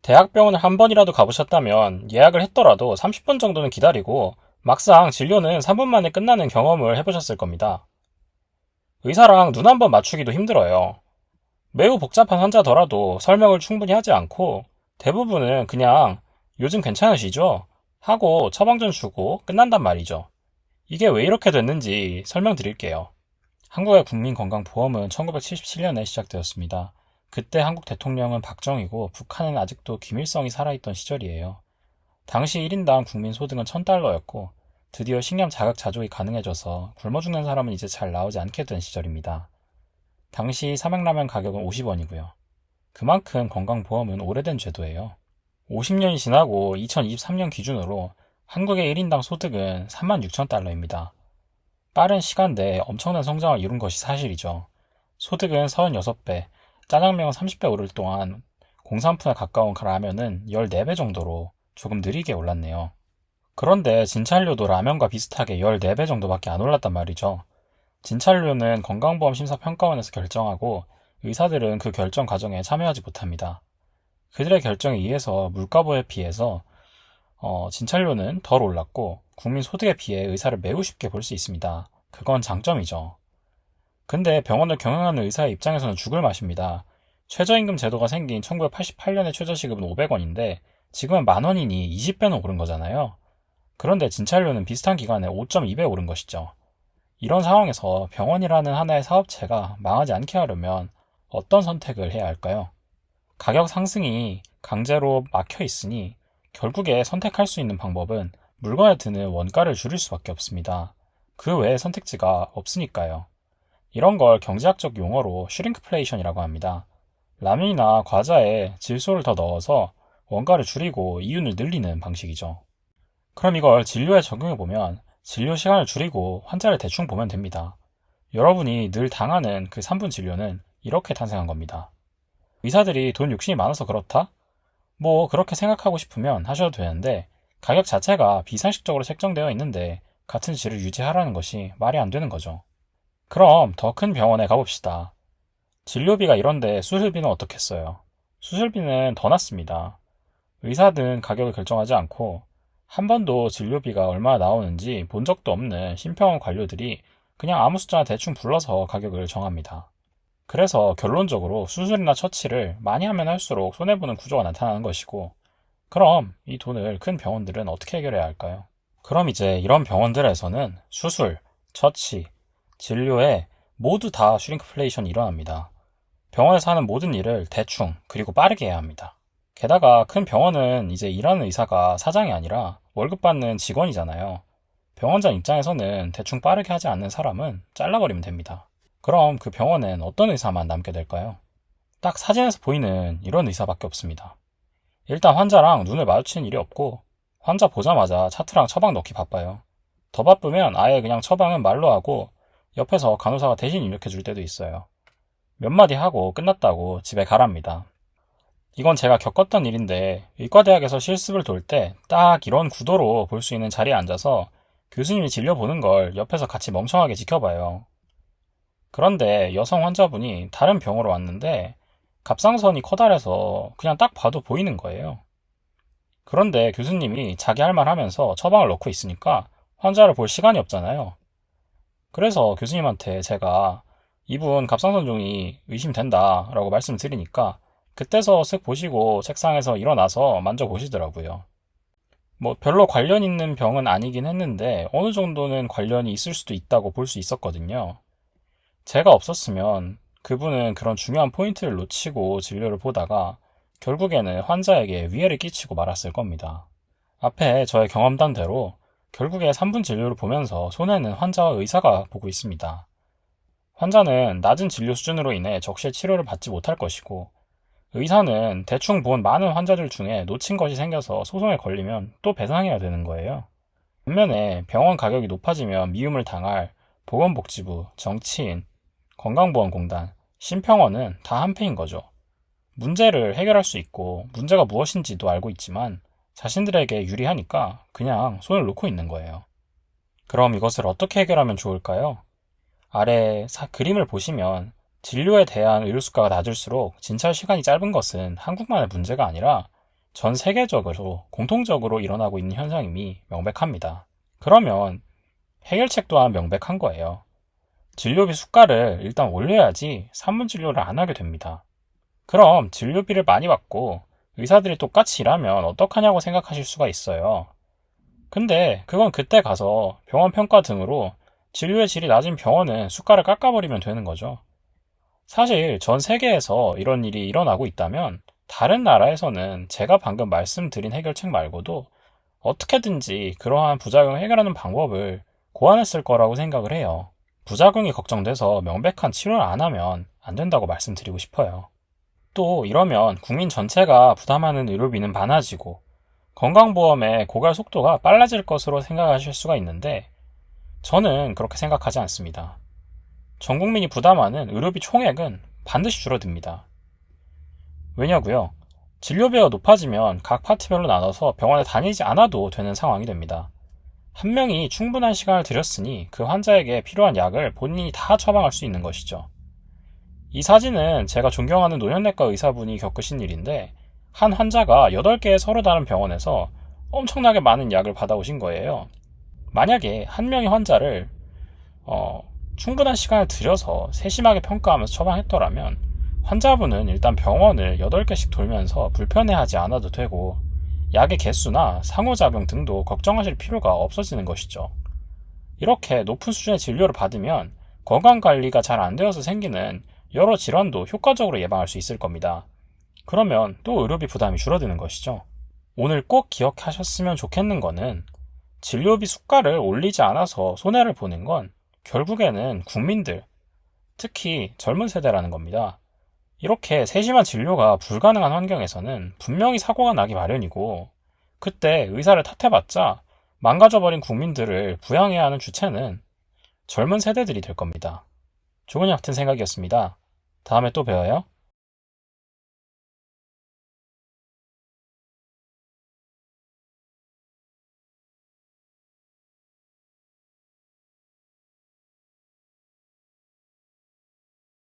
대학병원을 한 번이라도 가보셨다면 예약을 했더라도 30분 정도는 기다리고 막상 진료는 3분 만에 끝나는 경험을 해보셨을 겁니다. 의사랑 눈 한 번 맞추기도 힘들어요. 매우 복잡한 환자더라도 설명을 충분히 하지 않고 대부분은 그냥 요즘 괜찮으시죠? 하고 처방전 주고 끝난단 말이죠. 이게 왜 이렇게 됐는지 설명드릴게요. 한국의 국민건강보험은 1977년에 시작되었습니다. 그때 한국 대통령은 박정희고 북한은 아직도 김일성이 살아있던 시절이에요. 당시 1인당 국민 소득은 1000달러였고 드디어 식량 자급자족이 가능해져서 굶어 죽는 사람은 이제 잘 나오지 않게 된 시절입니다. 당시 삼양라면 가격은 50원이고요. 그만큼 건강보험은 오래된 제도예요. 50년이 지나고 2023년 기준으로 한국의 1인당 소득은 36,000달러입니다. 빠른 시간 내에 엄청난 성장을 이룬 것이 사실이죠. 소득은 36배, 짜장면은 30배 오를 동안 공산품에 가까운 라면은 14배 정도로 조금 느리게 올랐네요. 그런데 진찰료도 라면과 비슷하게 14배 정도밖에 안 올랐단 말이죠. 진찰료는 건강보험심사평가원에서 결정하고 의사들은 그 결정 과정에 참여하지 못합니다. 그들의 결정에 의해서 물가보에 비해서 진찰료는 덜 올랐고 국민 소득에 비해 의사를 매우 쉽게 볼 수 있습니다. 그건 장점이죠. 근데 병원을 경영하는 의사의 입장에서는 죽을 맛입니다. 최저임금 제도가 생긴 1988년의 최저시급은 500원인데 지금은 10,000원이니 20배는 오른 거잖아요. 그런데 진찰료는 비슷한 기간에 5.2배 오른 것이죠. 이런 상황에서 병원이라는 하나의 사업체가 망하지 않게 하려면 어떤 선택을 해야 할까요? 가격 상승이 강제로 막혀 있으니 결국에 선택할 수 있는 방법은 물건에 드는 원가를 줄일 수밖에 없습니다. 그 외에 선택지가 없으니까요. 이런 걸 경제학적 용어로 슈링크플레이션이라고 합니다. 라면이나 과자에 질소를 더 넣어서 원가를 줄이고 이윤을 늘리는 방식이죠. 그럼 이걸 진료에 적용해보면 진료 시간을 줄이고 환자를 대충 보면 됩니다. 여러분이 늘 당하는 그 3분 진료는 이렇게 탄생한 겁니다. 의사들이 돈 욕심이 많아서 그렇다? 뭐 그렇게 생각하고 싶으면 하셔도 되는데 가격 자체가 비상식적으로 책정되어 있는데 같은 질을 유지하라는 것이 말이 안 되는 거죠. 그럼 더 큰 병원에 가봅시다. 진료비가 이런데 수술비는 어떻겠어요? 수술비는 더 낮습니다. 의사든 가격을 결정하지 않고 한 번도 진료비가 얼마나 나오는지 본 적도 없는 심평원 관료들이 그냥 아무 숫자나 대충 불러서 가격을 정합니다. 그래서 결론적으로 수술이나 처치를 많이 하면 할수록 손해보는 구조가 나타나는 것이고, 그럼 이 돈을 큰 병원들은 어떻게 해결해야 할까요? 그럼 이제 이런 병원들에서는 수술, 처치, 진료에 모두 다 슈링크플레이션이 일어납니다. 병원에서 하는 모든 일을 대충 그리고 빠르게 해야 합니다. 게다가 큰 병원은 이제 일하는 의사가 사장이 아니라 월급 받는 직원이잖아요. 병원장 입장에서는 대충 빠르게 하지 않는 사람은 잘라버리면 됩니다. 그럼 그 병원엔 어떤 의사만 남게 될까요? 딱 사진에서 보이는 이런 의사밖에 없습니다. 일단 환자랑 눈을 마주치는 일이 없고 환자 보자마자 차트랑 처방 넣기 바빠요. 더 바쁘면 아예 그냥 처방은 말로 하고 옆에서 간호사가 대신 입력해 줄 때도 있어요. 몇 마디 하고 끝났다고 집에 가랍니다. 이건 제가 겪었던 일인데 의과대학에서 실습을 돌 때 딱 이런 구도로 볼 수 있는 자리에 앉아서 교수님이 진료 보는 걸 옆에서 같이 멍청하게 지켜봐요. 그런데 여성 환자분이 다른 병으로 왔는데 갑상선이 커다래서 그냥 딱 봐도 보이는 거예요. 그런데 교수님이 자기 할 말 하면서 처방을 넣고 있으니까 환자를 볼 시간이 없잖아요. 그래서 교수님한테 제가 이분 갑상선종이 의심된다 라고 말씀드리니까 그때서 쓱 보시고 책상에서 일어나서 만져보시더라고요. 뭐 별로 관련 있는 병은 아니긴 했는데 어느 정도는 관련이 있을 수도 있다고 볼 수 있었거든요. 제가 없었으면 그분은 그런 중요한 포인트를 놓치고 진료를 보다가 결국에는 환자에게 위해를 끼치고 말았을 겁니다. 앞에 저의 경험담대로 결국에 3분 진료를 보면서 손해는 환자와 의사가 보고 있습니다. 환자는 낮은 진료 수준으로 인해 적실 치료를 받지 못할 것이고 의사는 대충 본 많은 환자들 중에 놓친 것이 생겨서 소송에 걸리면 또 배상해야 되는 거예요. 반면에 병원 가격이 높아지면 미움을 당할 보건복지부, 정치인, 건강보험공단, 심평원은 다 한패인 거죠. 문제를 해결할 수 있고 문제가 무엇인지도 알고 있지만 자신들에게 유리하니까 그냥 손을 놓고 있는 거예요. 그럼 이것을 어떻게 해결하면 좋을까요? 아래 그림을 보시면 진료에 대한 의료 수가가 낮을수록 진찰 시간이 짧은 것은 한국만의 문제가 아니라 전 세계적으로 공통적으로 일어나고 있는 현상임이 명백합니다. 그러면 해결책 또한 명백한 거예요. 진료비 수가를 일단 올려야지 산문진료를 안 하게 됩니다. 그럼 진료비를 많이 받고 의사들이 똑같이 일하면 어떡하냐고 생각하실 수가 있어요. 근데 그건 그때 가서 병원 평가 등으로 진료의 질이 낮은 병원은 수가를 깎아버리면 되는 거죠. 사실 전 세계에서 이런 일이 일어나고 있다면 다른 나라에서는 제가 방금 말씀드린 해결책 말고도 어떻게든지 그러한 부작용을 해결하는 방법을 고안했을 거라고 생각을 해요. 부작용이 걱정돼서 명백한 치료를 안 하면 안 된다고 말씀드리고 싶어요. 또 이러면 국민 전체가 부담하는 의료비는 많아지고 건강보험의 고갈 속도가 빨라질 것으로 생각하실 수가 있는데 저는 그렇게 생각하지 않습니다. 전 국민이 부담하는 의료비 총액은 반드시 줄어듭니다. 왜냐고요? 진료비가 높아지면 각 파트별로 나눠서 병원에 다니지 않아도 되는 상황이 됩니다. 한 명이 충분한 시간을 들였으니 그 환자에게 필요한 약을 본인이 다 처방할 수 있는 것이죠. 이 사진은 제가 존경하는 노년내과 의사분이 겪으신 일인데 한 환자가 8개의 서로 다른 병원에서 엄청나게 많은 약을 받아오신 거예요. 만약에 한 명의 환자를 충분한 시간을 들여서 세심하게 평가하면서 처방했더라면 환자분은 일단 병원을 8개씩 돌면서 불편해하지 않아도 되고 약의 개수나 상호작용 등도 걱정하실 필요가 없어지는 것이죠. 이렇게 높은 수준의 진료를 받으면 건강관리가 잘 안 되어서 생기는 여러 질환도 효과적으로 예방할 수 있을 겁니다. 그러면 또 의료비 부담이 줄어드는 것이죠. 오늘 꼭 기억하셨으면 좋겠는 거는 진료비 수가를 올리지 않아서 손해를 보는 건 결국에는 국민들, 특히 젊은 세대라는 겁니다. 이렇게 세심한 진료가 불가능한 환경에서는 분명히 사고가 나기 마련이고 그때 의사를 탓해봤자 망가져버린 국민들을 부양해야 하는 주체는 젊은 세대들이 될 겁니다. 조근희 같은 생각이었습니다. 다음에 또 봬요.